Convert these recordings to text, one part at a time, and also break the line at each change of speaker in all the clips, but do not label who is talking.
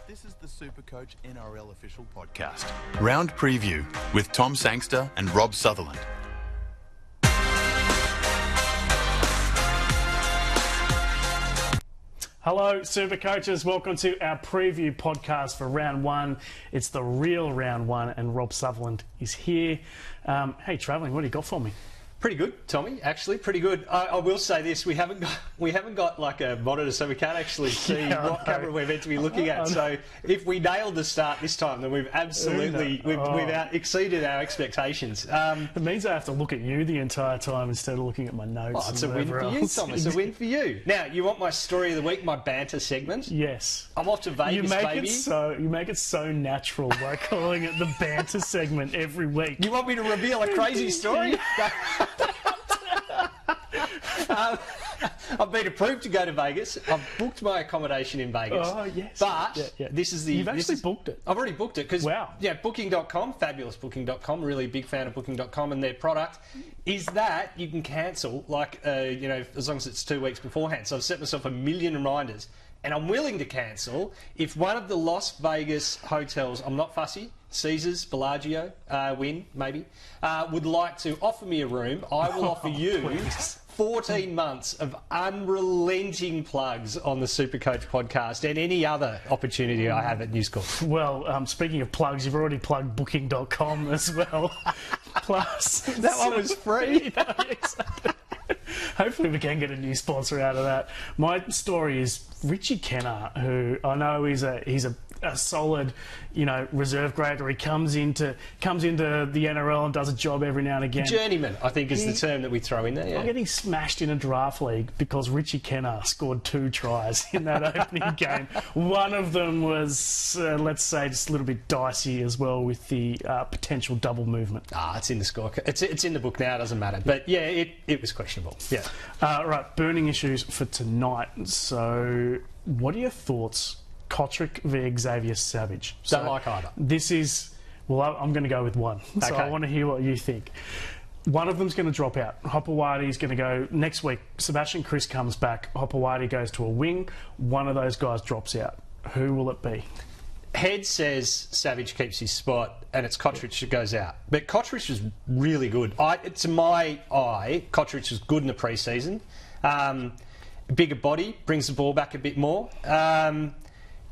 This is the SuperCoach NRL official podcast. Round preview with Tom Sangster and Rob Sutherland.
Hello, Super Coaches. Welcome to our preview podcast for round one. It's the real round one, and Rob Sutherland is here. Hey, travelling, what do you got for me?
Pretty good, Tommy. Actually, pretty good. I will say this: we haven't got like a monitor, so we can't actually see what camera we're meant to be looking at. So if we nailed the start this time, then we've absolutely exceeded our expectations.
It means I have to look at you the entire time instead of looking at my notes.
Oh, it's a win for you, Thomas. A win for you. Now, you want my story of the week, my banter segment?
Yes.
I'm off to Vegas, baby.
You make it so natural by calling it the banter segment every week.
You want me to reveal a crazy story? I've been approved to go to Vegas. I've booked my accommodation in Vegas.
Oh, yes.
But this is the...
You've actually booked it?
I've already booked it because...
Wow.
Yeah, Booking.com, fabulous Booking.com, really big fan of Booking.com and their product, is that you can cancel, as long as it's 2 weeks beforehand. So I've set myself 1 million reminders. And I'm willing to cancel if one of the Las Vegas hotels, I'm not fussy, Caesars, Bellagio, Wynn, maybe, would like to offer me a room. I will offer you 14 months of unrelenting plugs on the SuperCoach podcast and any other opportunity I have at News Corp.
Well, speaking of plugs, you've already plugged Booking.com as well. Plus,
that one was free.
Exactly. Hopefully we can get a new sponsor out of that. My story is Richie Kenner, who I know he's a solid, reserve grader. He comes into the NRL and does a job every now and again.
Journeyman, I think, is the term that we throw in there. Yeah.
I'm getting smashed in a draft league because Richie Kenner scored 2 tries in that opening game. One of them was, let's say, just a little bit dicey as well with the potential double movement.
It's in the score. It's in the book now. It doesn't matter. But yeah, it was questionable. Yeah.
Right, burning issues for tonight. So, what are your thoughts? Kotrick v Xavier Savage.
Don't like either.
This is... Well, I'm going to go with one. So I want to hear what you think. One of them's going to drop out. Hopewadi's going to go next week. Sebastian Kris comes back. Hopewadi goes to a wing. One of those guys drops out. Who will it be?
Head says Savage keeps his spot and it's Kotrick that goes out. But Kotrick was really good. To my eye, Kotrick was good in the pre-season. Bigger body, brings the ball back a bit more.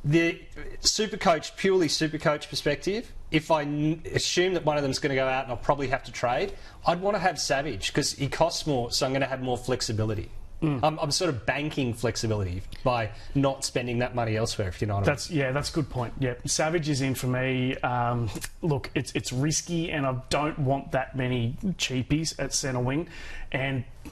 The purely SuperCoach perspective, if I assume that one of them's going to go out and I'll probably have to trade, I'd want to have Savage because he costs more, so I'm going to have more flexibility. I'm sort of banking flexibility by not spending that money elsewhere, if you know what I mean. Yeah,
that's a good point. Yeah, Savage is in for me. Look, it's risky and I don't want that many cheapies at centre wing.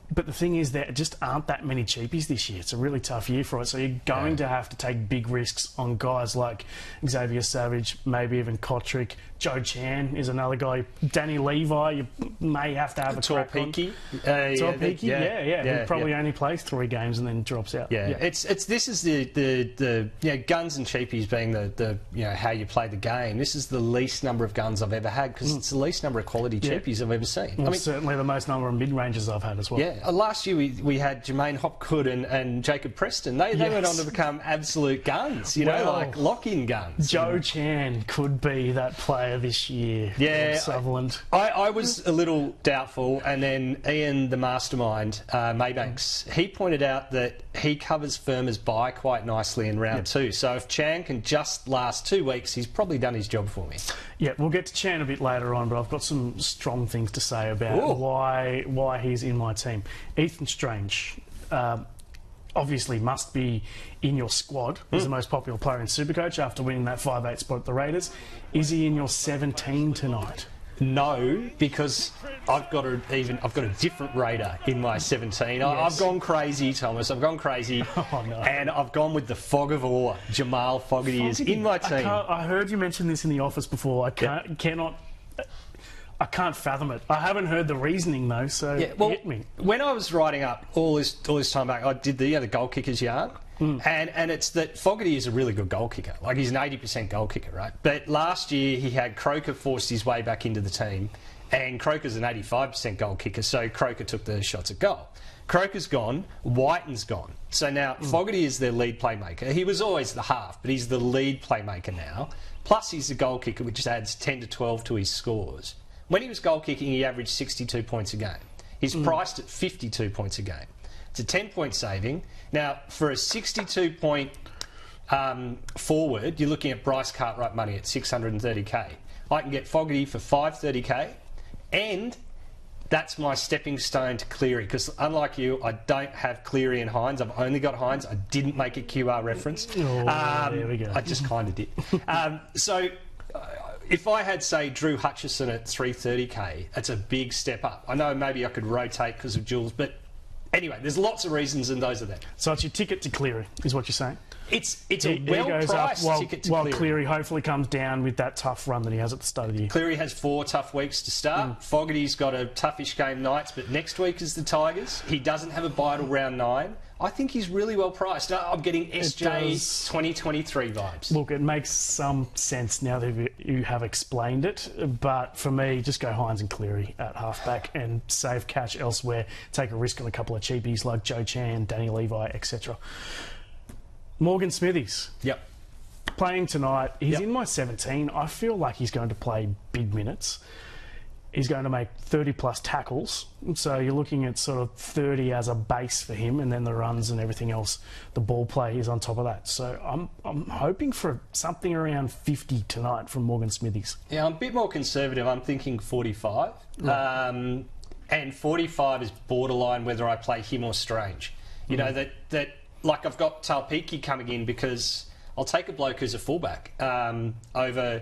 But the thing is, there just aren't that many cheapies this year. It's a really tough year for it. So you're going to have to take big risks on guys like Xavier Savage, maybe even Kotrick. Joe Chan is another guy. Danny Levi, you may have to have a crack on.
Peaky.
He probably only plays 3 games and then drops out.
This is the guns and cheapies being the how you play the game. This is the least number of guns I've ever had because it's the least number of quality cheapies I've ever seen.
Well, certainly the most number of mid-rangers I've had as well.
Yeah, last year we had Jermaine Hopgood and Jacob Preston. They went on to become absolute guns, like lock-in guns.
Joe Chan could be that player this year.
Yeah,
Sutherland.
I was a little doubtful, and then Ian, the mastermind, Maybanks, he pointed out that he covers Firma's bye quite nicely in round 2. So if Chan can just last 2 weeks, he's probably done his job for me.
Yeah, we'll get to Chan a bit later on, but I've got some strong things to say about why he's in my team. Ethan Strange obviously must be in your squad. He's the most popular player in SuperCoach after winning that 5'8" spot at the Raiders. Is he in your 17 tonight?
No, because I've got a different Raider in my 17. I've gone crazy, Thomas. I've gone crazy.
Oh, no.
And I've gone with the fog of awe. Jamal Fogarty is in my team.
I heard you mention this in the office before. I can't fathom it. I haven't heard the reasoning though, so hit me.
When I was writing up all this time back, I did the goal kickers yarn. And it's that Fogarty is a really good goal kicker. Like, he's an 80% goal kicker, right? But last year he had Croker forced his way back into the team, and Croker's an 85% goal kicker, so Croker took the shots at goal. Croker's gone, Whiten's gone. So now Fogarty is their lead playmaker. He was always the half, but he's the lead playmaker now. Plus he's the goal kicker, which adds 10 to 12 to his scores. When he was goal kicking, he averaged 62 points a game. He's priced at 52 points a game. It's a 10-point saving. Now, for a 62-point forward, you're looking at Bryce Cartwright money at 630k. I can get Fogarty for 530k, and that's my stepping stone to Cleary, because unlike you, I don't have Cleary and Hines. I've only got Hines. I didn't make a QR reference.
There we go.
I just kind of did. If I had, say, Drew Hutchison at 330k, that's a big step up. I know maybe I could rotate because of Jules, but anyway, there's lots of reasons, and those are them.
So it's your ticket to Cleary, is what you're saying?
It's a well-priced ticket to
while
Cleary.
Cleary hopefully comes down with that tough run that he has at the start of the year.
Cleary has 4 tough weeks to start. Fogarty's got a toughish game Knights, but next week is the Tigers. He doesn't have a bye till round 9. I think he's really well priced. I'm getting SJ 2023 vibes.
Look, it makes some sense now that you have explained it, but for me, just go Hines and Cleary at halfback and save cash elsewhere. Take a risk on a couple of cheapies like Joe Chan, Danny Levi, etc. Morgan Smithies.
Yep.
Playing tonight. He's in my 17. I feel like he's going to play big minutes. He's going to make 30-plus tackles. So you're looking at sort of 30 as a base for him, and then the runs and everything else, the ball play is on top of that. So I'm hoping for something around 50 tonight from Morgan Smithies.
Yeah, I'm a bit more conservative. I'm thinking 45. Right. And 45 is borderline whether I play him or Strange. You know, that like I've got Talpiki coming in because I'll take a bloke who's a fullback over,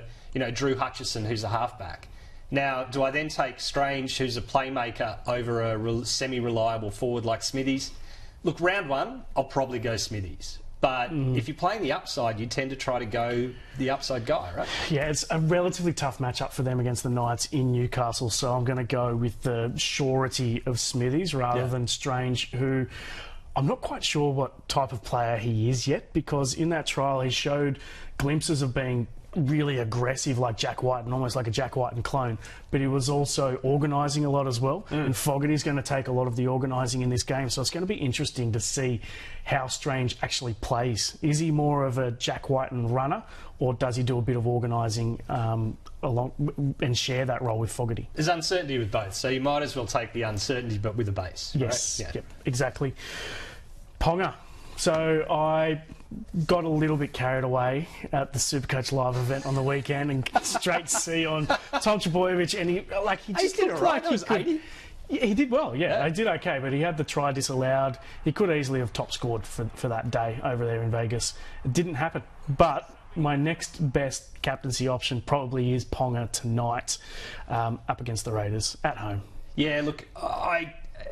Drew Hutchison, who's a halfback. Now, do I then take Strange, who's a playmaker, over a semi-reliable forward like Smithies? Look, round 1, I'll probably go Smithies. But if you're playing the upside, you tend to try to go the upside guy, right?
Yeah, it's a relatively tough matchup for them against the Knights in Newcastle, so I'm going to go with the surety of Smithies rather than Strange, who I'm not quite sure what type of player he is yet, because in that trial he showed glimpses of being really aggressive like Jack White and almost like a Jack White and clone, but he was also organising a lot as well, and Fogarty's going to take a lot of the organising in this game, so it's going to be interesting to see how Strange actually plays. Is he more of a Jack White and runner, or does he do a bit of organising along and share that role with Fogarty?
There's uncertainty with both, so you might as well take the uncertainty but with a base.
Yes,
right?
Yep, exactly. Ponga. So I got a little bit carried away at the SuperCoach Live event on the weekend and straight C on Tom Trbojevic, and he just
did
looked
all right.
like he could.
80.
Yeah, he did well, yeah. He did okay, but he had the try disallowed. He could easily have top scored for that day over there in Vegas. It didn't happen. But my next best captaincy option probably is Ponga tonight up against the Raiders at home.
Yeah, look,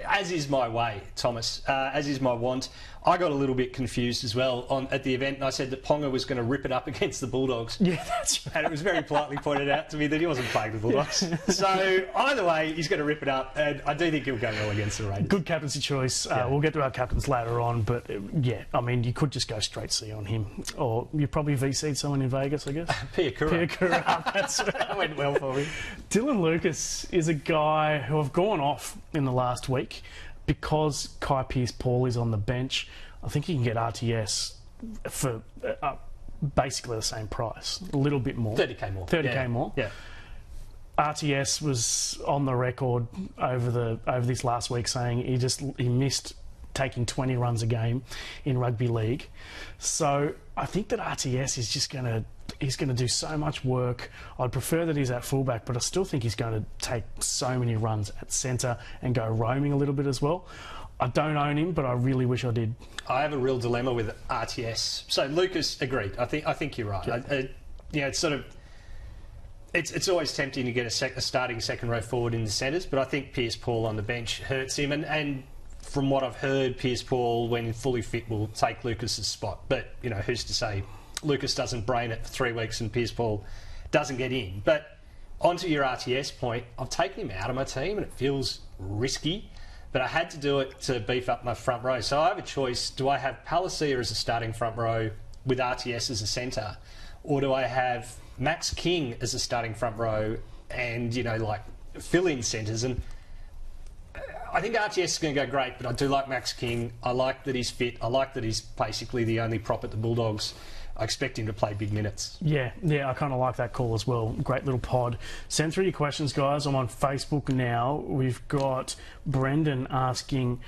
as is my way, Thomas, as is my want, I got a little bit confused as well at the event, and I said that Ponga was going to rip it up against the Bulldogs.
Yeah, that's right.
And it was very politely pointed out to me that he wasn't playing the Bulldogs. So either way, he's going to rip it up, and I do think he'll go well against the Raiders.
Good captaincy choice. We'll get to our captains later on, but you could just go straight C on him, or you probably VC'd someone in Vegas, I guess.
Piakura.
That's right.
That went well for me.
Dylan Lucas is a guy who I've gone off in the last week because Kai Pearce-Paul is on the bench. I think he can get RTS for basically the same price, a little bit more.
30k more.
30k more.
Yeah.
RTS was on the record over this last week saying he missed taking 20 runs a game in rugby league. So I think that RTS is just he's going to do so much work. I'd prefer that he's at fullback, but I still think he's going to take so many runs at centre and go roaming a little bit as well. I don't own him, but I really wish I did.
I have a real dilemma with RTS. So Lucas agreed. I think you're right.
Yeah.
It's sort of it's always tempting to get a starting second row forward in the centres, but I think Pearce-Paul on the bench hurts him, and from what I've heard, Pearce-Paul, when fully fit, will take Lucas's spot. But who's to say? Lucas doesn't brain it for 3 weeks and Pearce-Paul doesn't get in. But onto your RTS point, I've taken him out of my team and it feels risky, but I had to do it to beef up my front row. So I have a choice. Do I have Palacia as a starting front row with RTS as a centre, or do I have Max King as a starting front row and, fill-in centres? And I think RTS is going to go great, but I do like Max King. I like that he's fit. I like that he's basically the only prop at the Bulldogs. I expect him to play big minutes.
Yeah, I kind of like that call as well. Great little pod. Send through your questions, guys. I'm on Facebook now. We've got Brendan asking,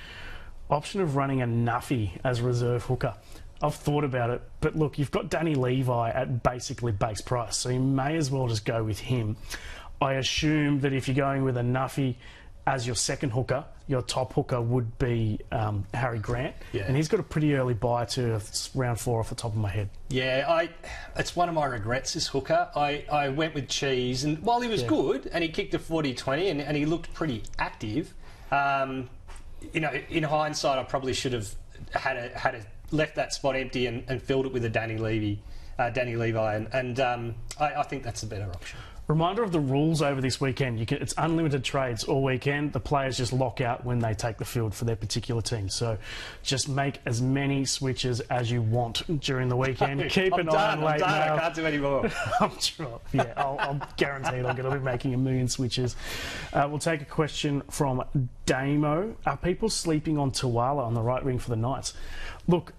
option of running a Nuffy as reserve hooker. I've thought about it, but look, you've got Danny Levi at basically base price, so you may as well just go with him. I assume that if you're going with a Nuffy as your second hooker, your top hooker would be Harry Grant.
Yeah.
And he's got a pretty early buy to round 4 off the top of my head.
Yeah, it's one of my regrets, this hooker. I went with Cheese, and while he was good, and he kicked a 40-20, and he looked pretty active, in hindsight, I probably should have had left that spot empty and filled it with a Danny Levi, and I think that's a better option.
Reminder of the rules over this weekend. It's unlimited trades all weekend. The players just lock out when they take the field for their particular team. So just make as many switches as you want during the weekend. Keep an eye on late mail.
I can't do any more.
I'm sure. Yeah, I'll guarantee it. I'm going to be making 1 million switches. We'll take a question from Damo. Are people sleeping on Tuala on the right wing for the Knights? Look,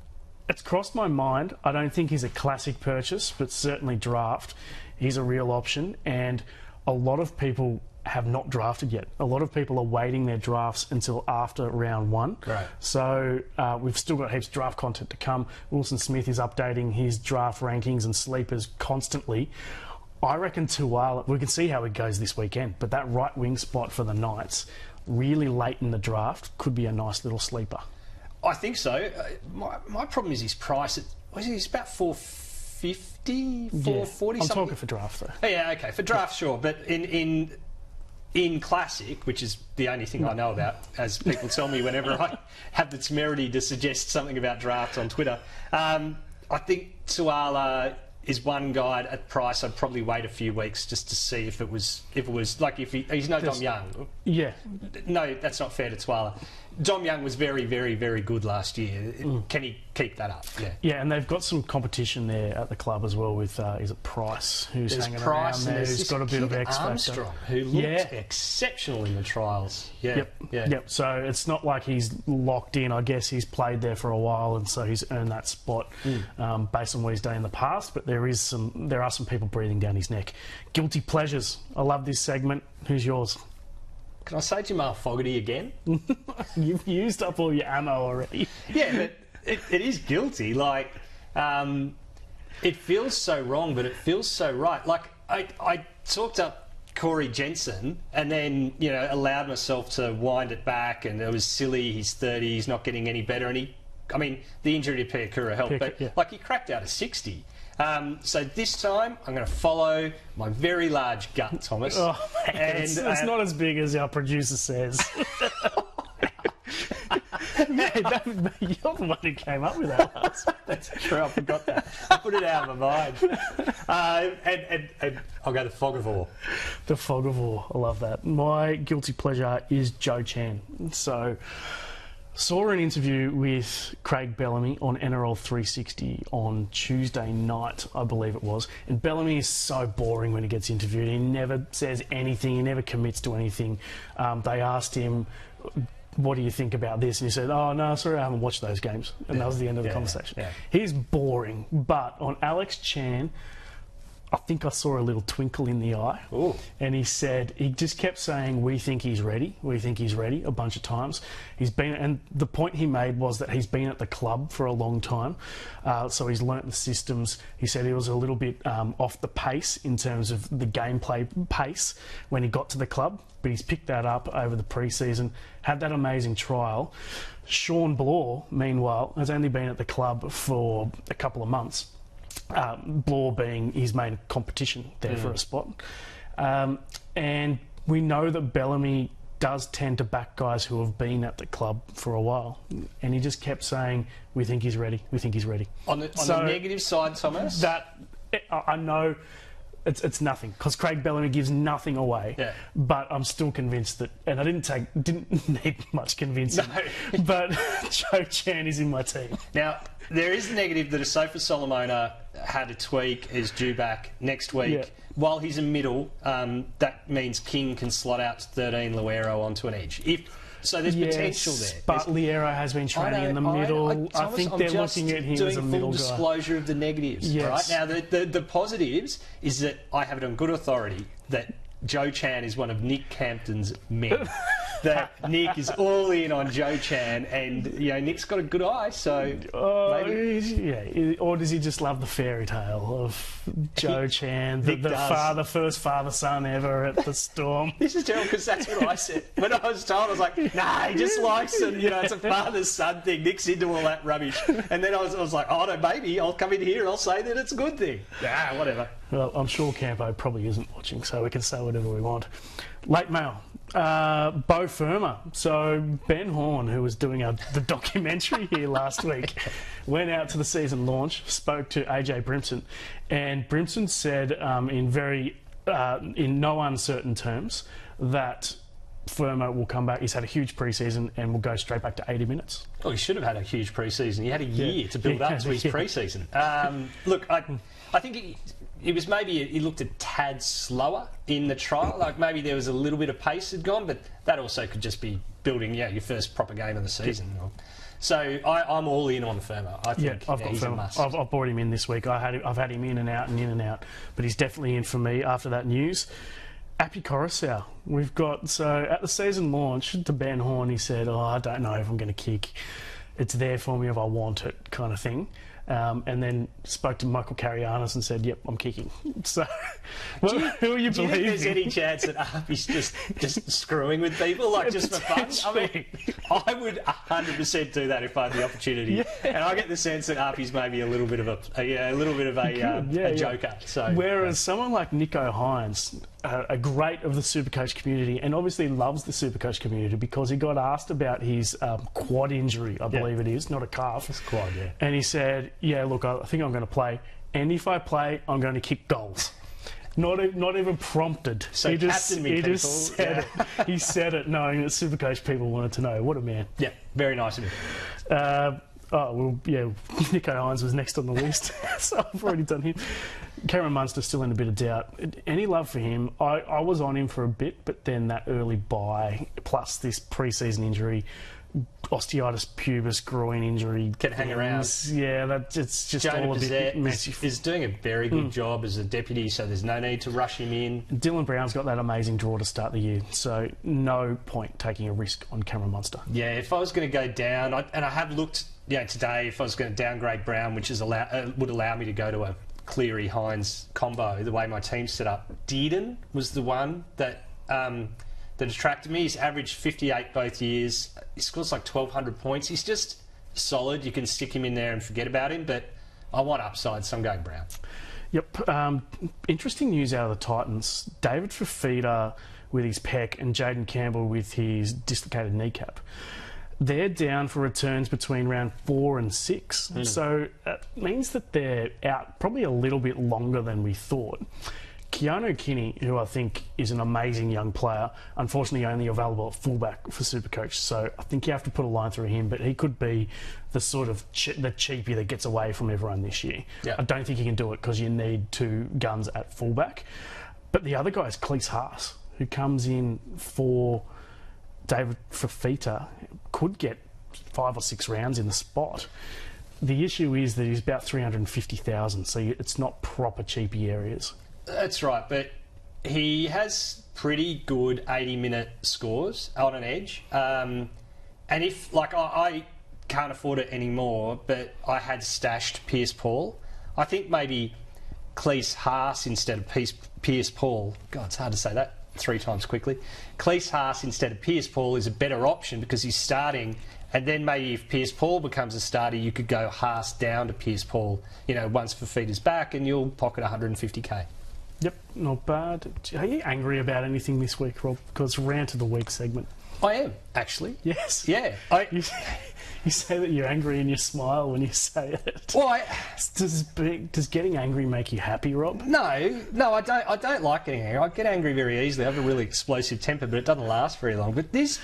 it's crossed my mind. I don't think he's a classic purchase, but certainly draft. He's a real option, and a lot of people have not drafted yet. A lot of people are waiting their drafts until after round 1.
Right.
So we've still got heaps of draft content to come. Wilson Smith is updating his draft rankings and sleepers constantly. I reckon Tuala, we can see how it goes this weekend, but that right wing spot for the Knights, really late in the draft, could be a nice little sleeper.
I think so. My problem is his price. He's about 450, 440
I'm
something.
talking for draft though.
Oh, yeah, okay, for draft, sure, but in classic, which is the only thing I know about, as people tell me whenever I have the temerity to suggest something about draft on Twitter, I think Tuala is one guy at price. I'd probably wait a few weeks just to see if it was like he's no Dom Young.
Yeah.
No, that's not fair to Tuala. Dom Young was very, very, very good last year. Can he keep that up? Yeah.
Yeah, and they've got some competition there at the club as well with, is it Price, who's hanging around there, who's got a bit of X factor.
Armstrong, who looked exceptional in the trials. Yeah.
Yep. So it's not like he's locked in. I guess he's played there for a while, and so he's earned that spot based on what he's done in the past. But there are some people breathing down his neck. Guilty pleasures. I love this segment. Who's yours?
Can I say Jamal Fogarty again?
You've used up all your ammo already.
Yeah, but it is guilty. Like, it feels so wrong, but it feels so right. Like, I talked up Corey Jensen and then, allowed myself to wind it back, and it was silly. He's 30, he's not getting any better. And the injury to Piakura helped, but he cracked out a 60. So this time, I'm going to follow my very large gut, Thomas.
Oh, man, it's not as big as our producer says. Man, you're the one who came up with that last.
That's true, I forgot that. I put it out of my mind. And I'll go the Fog of War.
The Fog of War, I love that. My guilty pleasure is Joe Chan. So, saw an interview with Craig Bellamy on NRL 360 on Tuesday night, I believe it was. And Bellamy is so boring when he gets interviewed. He never says anything. He never commits to anything. They asked him, what do you think about this? And he said, oh, no, sorry, I haven't watched those games. And that was the end of the conversation. Yeah. He's boring. But on Alex Chan, I think I saw a little twinkle in the eye.
Ooh.
And he just kept saying, we think he's ready a bunch of times. And the point he made was that he's been at the club for a long time. So he's learnt the systems. He said he was a little bit off the pace in terms of the gameplay pace when he got to the club, but he's picked that up over the pre-season, had that amazing trial. Sean Blore, meanwhile, has only been at the club for a couple of months. Blore being his main competition there for a spot. And we know that Bellamy does tend to back guys who have been at the club for a while. And he just kept saying, we think he's ready, we think he's ready.
On the negative side, Thomas?
I know it's nothing, because Craig Bellamy gives nothing away.
Yeah.
But I'm still convinced that, and I didn't need much convincing, but Joe Chan is in my team.
Now, there is the negative that Asofa Solomona had a tweak, is due back next week.
Yeah.
While he's in middle, that means King can slot out to 13 Luero onto an edge. So there's potential there.
But Liero has been training in the middle. I think they're looking at him as a middle guy.
Doing full disclosure of the negatives, right? Now, the positives is that I have it on good authority that Joe Chan is one of Nick Campton's men. That Nick is all in on Joe Chan, and Nick's got a good eye, so maybe.
Or does he just love the fairy tale of Joe Chan, the first father-son ever at the Storm?
This is terrible because that's what I said when I was told. I was like, nah, he just likes it. It's a father-son thing. Nick's into all that rubbish, and then I was like, oh no, maybe I'll come in here and I'll say that it's a good thing. Nah, whatever.
Well, I'm sure Campo probably isn't watching, so we can say whatever we want. Late mail. Bo Firma. So Ben Horn, who was doing the documentary here last week, went out to the season launch, spoke to AJ Brimson, and Brimson said in no uncertain terms that Firma will come back. He's had a huge pre-season and will go straight back to 80 minutes.
Oh, he should have had a huge pre-season. He had a year to build up to his pre-season. Look, I think it was maybe he looked a tad slower in the trial. Like maybe there was a little bit of pace had gone, but that also could just be building your first proper game of the season. So I'm all in on Firma. I think
I've got
he's
Firma.
a must.
I've brought him in this week. I've had him in and out, but he's definitely in for me after that news. Appy Coruscant. We've got, so at the season launch to Ben Horn, he said, I don't know if I'm going to kick. It's there for me if I want it, kind of thing. And then spoke to Michael Carianis and said, yep, I'm kicking. So, who are you believing?
Do you think there's any chance that Appy's just screwing with people, like just for fun? I mean, I would 100% do that if I had the opportunity. Yeah. And I get the sense that Appy's maybe a little bit of a joker. So,
whereas someone like Nico Hines, a great of the Supercoach community, and obviously loves the Supercoach community because he got asked about his quad injury, I believe it is, not a calf.
It's quad, yeah.
And he said, yeah, look, I think I'm going to play, and if I play, I'm going to kick goals. Not even prompted.
So he just said
it. He said it knowing that Supercoach people wanted to know. What a man.
Yeah, very nice of him.
Nico Hines was next on the list, so I've already done him. Cameron Munster's still in a bit of doubt. Any love for him? I was on him for a bit, but then that early bye, plus this pre-season injury, osteitis pubis groin injury,
can hang around.
Yeah, it's just
Jonah
all a bit messy.
Is doing a very good job as a deputy, so there's no need to rush him in.
Dylan Brown's got that amazing draw to start the year, so no point taking a risk on Cameron Munster.
Yeah, if I was going to go down, and I have looked today, if I was going to downgrade Brown, which is would allow me to go to a Cleary-Hines combo, the way my team's set up. Dearden was the one that attracted me. He's averaged 58 both years. He scores like 1,200 points. He's just solid. You can stick him in there and forget about him, but I want upside, so I'm going Brown.
Yep. Interesting news out of the Titans. David Fafita with his pec and Jaden Campbell with his dislocated kneecap. They're down for returns between round 4 and 6. So that means that they're out probably a little bit longer than we thought. Keanu Kinney, who I think is an amazing young player, unfortunately only available at fullback for Supercoach, so I think you have to put a line through him, but he could be the sort of the cheapie that gets away from everyone this year. Yeah. I don't think he can do it because you need two guns at fullback. But the other guy is Cleese Haas, who comes in for David Fafita, could get 5 or 6 rounds in the spot. The issue is that he's about 350,000, so it's not proper cheapie areas.
That's right, but he has pretty good 80-minute scores on an edge. And if, like, I can't afford it anymore, but I had stashed Pierce Paul, I think maybe Cleese Haas instead of Pierce Paul. God, it's hard to say that 3 times quickly. Cleese Haas instead of Pierce Paul is a better option because he's starting, and then maybe if Pierce Paul becomes a starter, you could go Haas down to Pierce Paul, once Fafita's back, and you'll pocket 150k.
Yep, not bad. Are you angry about anything this week, Rob? Because Rant of the Week segment.
I am, actually.
Yes.
Yeah.
You say that you're angry and you smile when you say it.
Well,
does getting angry make you happy, Rob?
No, I don't like getting angry. I get angry very easily. I have a really explosive temper, but it doesn't last very long. But this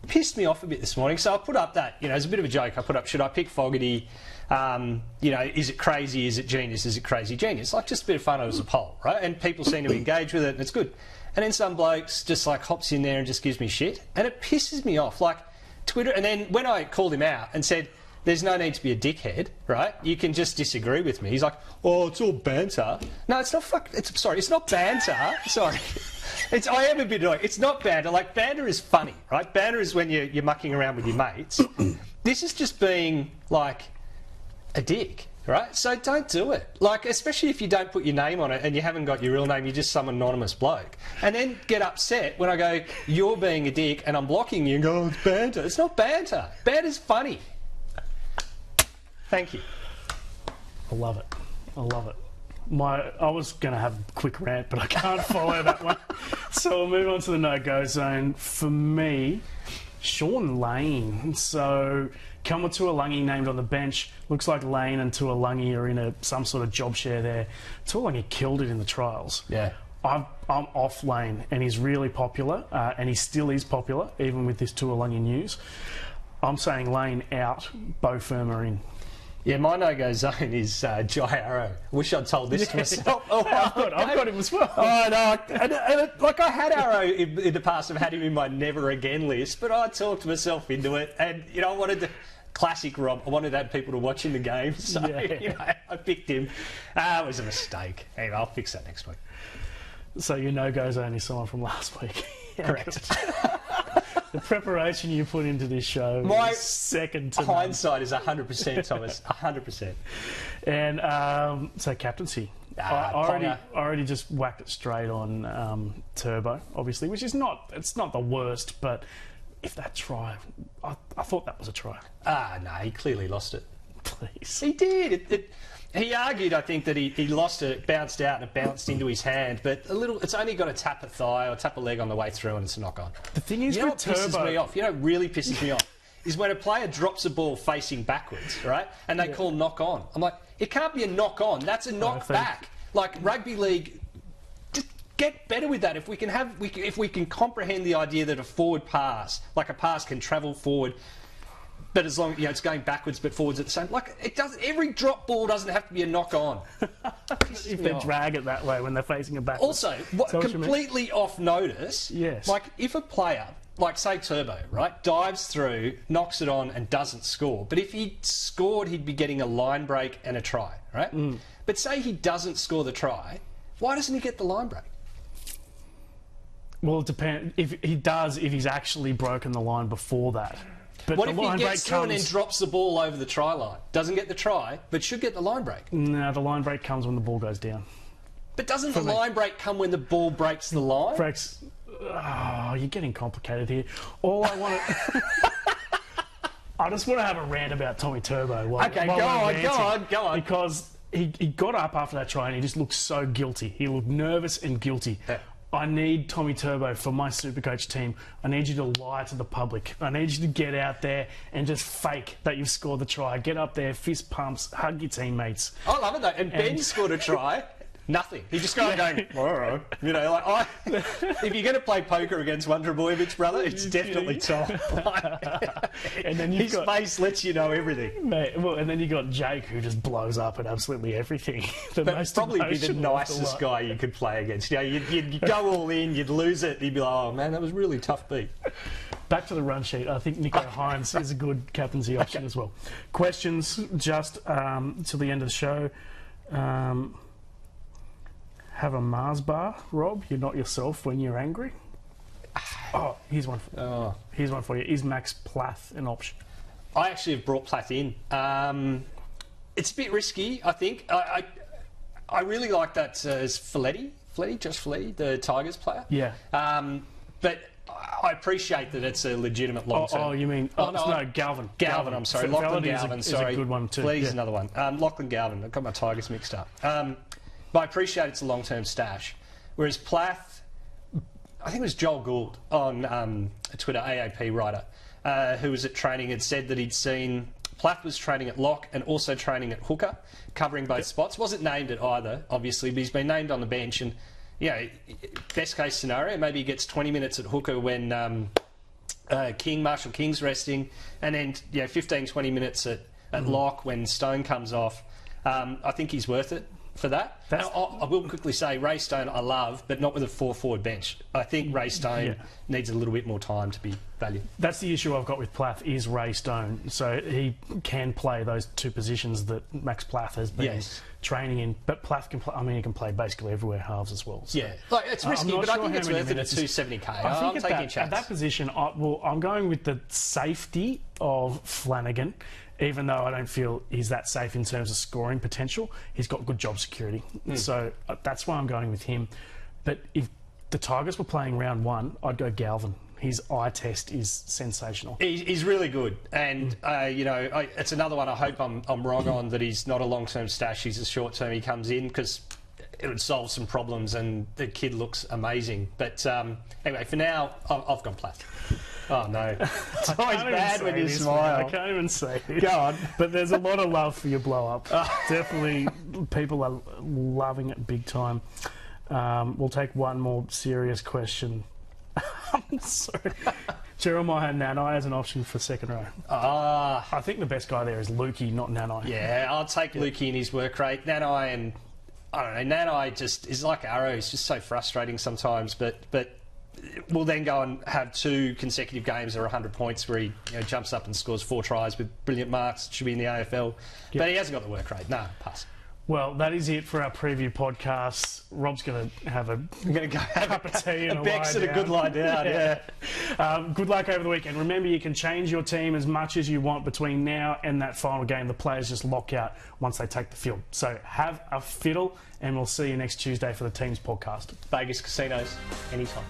pissed me off a bit this morning. So I put up that, as a bit of a joke, I put up, should I pick Fogarty? Is it crazy? Is it genius? Is it crazy genius? Like, just a bit of fun. It was a poll, right? And people seem to engage with it, and it's good. And then some blokes just like hops in there and just gives me shit. And it pisses me off. Like Twitter. And then when I called him out and said, there's no need to be a dickhead, right? You can just disagree with me. He's like, oh, it's all banter. No, it's not it's not banter. Sorry. I am a bit annoying. It's not banter. Like, banter is funny, right? Banter is when you're mucking around with your mates. This is just being, like, a dick, right? So don't do it. Like, especially if you don't put your name on it and you haven't got your real name, you're just some anonymous bloke. And then get upset when I go, you're being a dick, and I'm blocking you and go, oh, it's banter. It's not banter. Banter's funny. Thank you.
I love it. I love it. I was going to have a quick rant, but I can't follow that one. So we'll move on to the no-go zone. For me, Sean Lane. So Tuolangi named on the bench. Looks like Lane and Tuolangi are in some sort of job share there. Tuolangi killed it in the trials.
Yeah.
I'm off Lane, and he's really popular, and he still is popular, even with this Tuolangi news. I'm saying Lane out, Bo Firma in.
Yeah, my no-go zone is Jai Arrow. Wish I'd told this to myself. Oh,
I've got him as well.
Oh, no. And I had Arrow in the past. I've had him in my never again list, but I talked myself into it. And, I wanted to... Classic Rob. I wanted to have people to watch in the game. So, I picked him. It was a mistake. Anyway, I'll fix that next week.
So your no-go zone is someone from last week.
Correct.
The preparation you put into this show is second to
hindsight is 100%, Thomas. 100%.
And so captaincy. I already just whacked it straight on Turbo, obviously, which is it's not the worst, but if that try, I thought that was a try.
No, he clearly lost it.
Please.
He did. He argued, I think, that he lost it, bounced out, and it bounced into his hand. But it's only got to tap a thigh or tap a leg on the way through, and it's a knock-on.
The thing is,
what pisses me off? What really pisses me off is when a player drops a ball facing backwards, right? And they call knock-on. I'm like, it can't be a knock-on. That's a knock-back. Like rugby league, just get better with that. If we can comprehend the idea that a forward pass, like a pass, can travel forward. But as long it's going backwards but forwards at the same, like it does. Every drop ball doesn't have to be a knock on.
If they drag it that way when they're facing it backwards.
Also, completely off notice.
Yes.
Like if a player, like say Turbo, right, dives through, knocks it on, and doesn't score. But if he scored, he'd be getting a line break and a try, right? But say he doesn't score the try, why doesn't he get the line break?
Well, it depends. If he does, if he's actually broken the line before that. But
what if he gets through and then drops the ball over the try line? Doesn't get the try, but should get the line break.
No, the line break comes when the ball goes down.
But doesn't the line break come when the ball breaks the line?
Oh, you're getting complicated here. All I want to... I just want to have a rant about Tommy Turbo. Go on. Because he got up after that try and he just looked so guilty. He looked nervous and guilty. Yeah. I need Tommy Turbo for my SuperCoach team. I need you to lie to the public. I need you to get out there and just fake that you've scored the try. Get up there, fist pumps, hug your teammates.
I love it though. And Ben scored a try. Nothing. He just got going, if you're going to play poker against Wonder Boyovich, brother, it's definitely Tom. And then his face lets you know everything.
Mate, well, and then you got Jake, who just blows up at absolutely everything.
But probably be the nicest guy you could play against. You'd go all in, you'd lose it, you'd be like, oh man, that was really tough beat.
Back to the run sheet. I think Nico Hines is a good captaincy option as well. Questions just till the end of the show. Have a Mars bar, Rob. You're not yourself when you're angry. Oh, here's one. Here's one for you. Is Max Plath an option?
I actually have brought Plath in. It's a bit risky, I think. I really like that as Josh Folletti, the Tigers player.
Yeah.
But I appreciate that it's a legitimate long-term.
Oh, you mean... no, Galvin.
Galvin, I'm sorry. Lachlan Galvin,
is a good one too.
Folletti's another one. Lachlan Galvin. I've got my Tigers mixed up. But I appreciate it's a long-term stash. Whereas Plath, I think it was Joel Gould on a Twitter AAP writer, who was at training, had said that he'd seen Plath was training at lock and also training at hooker, covering both spots. Wasn't named at either, obviously, but he's been named on the bench. And, best case scenario, maybe he gets 20 minutes at hooker when Marshall King's resting, and then 15, 20 minutes at lock when Stone comes off. I think he's worth it for that. And I will quickly say Ray Stone I love, but not with a 4-forward bench. I think Ray Stone needs a little bit more time to be valued.
That's the issue I've got with Plath is Ray Stone. So he can play those two positions that Max Plath has been training in. But Plath can play, I mean, he can play basically everywhere, halves as well. So.
Yeah, like, it's risky, but I think it's worth it at 270k. I'm taking a chance.
At that position, I'm going with the safety of Flanagan. Even though I don't feel he's that safe in terms of scoring potential, he's got good job security. So that's why I'm going with him. But if the Tigers were playing round 1, I'd go Galvin. His eye test is sensational.
He's really good. And, it's another one I hope I'm wrong on, that he's not a long-term stash. He's a short-term. He comes in because it would solve some problems and the kid looks amazing. But anyway, for now, I've gone Plath. Oh, no. It's always bad when you smile.
Man. I can't even say it.
Go on.
But there's a lot of love for your blow-up. Definitely, people are loving it big time. We'll take one more serious question. I'm sorry. Jeremiah Nanai as an option for second row. I think the best guy there is Lukey, not Nanai.
Yeah, I'll take Lukey in his work rate. Nanai and... I don't know, Nanai just is like Arrow. He's just so frustrating sometimes, but we'll then go and have 2 consecutive games or 100 points where he jumps up and scores 4 tries with brilliant marks. Should be in the AFL. Yep. But he hasn't got the work rate. No, pass.
Well, that is it for our preview podcast. Rob's going to have a cup of tea and a
Beck's and a good lie down, yeah.
Good luck over the weekend. Remember, you can change your team as much as you want between now and that final game. The players just lock out once they take the field. So have a fiddle, and we'll see you next Tuesday for the Teams podcast.
Vegas casinos, anytime.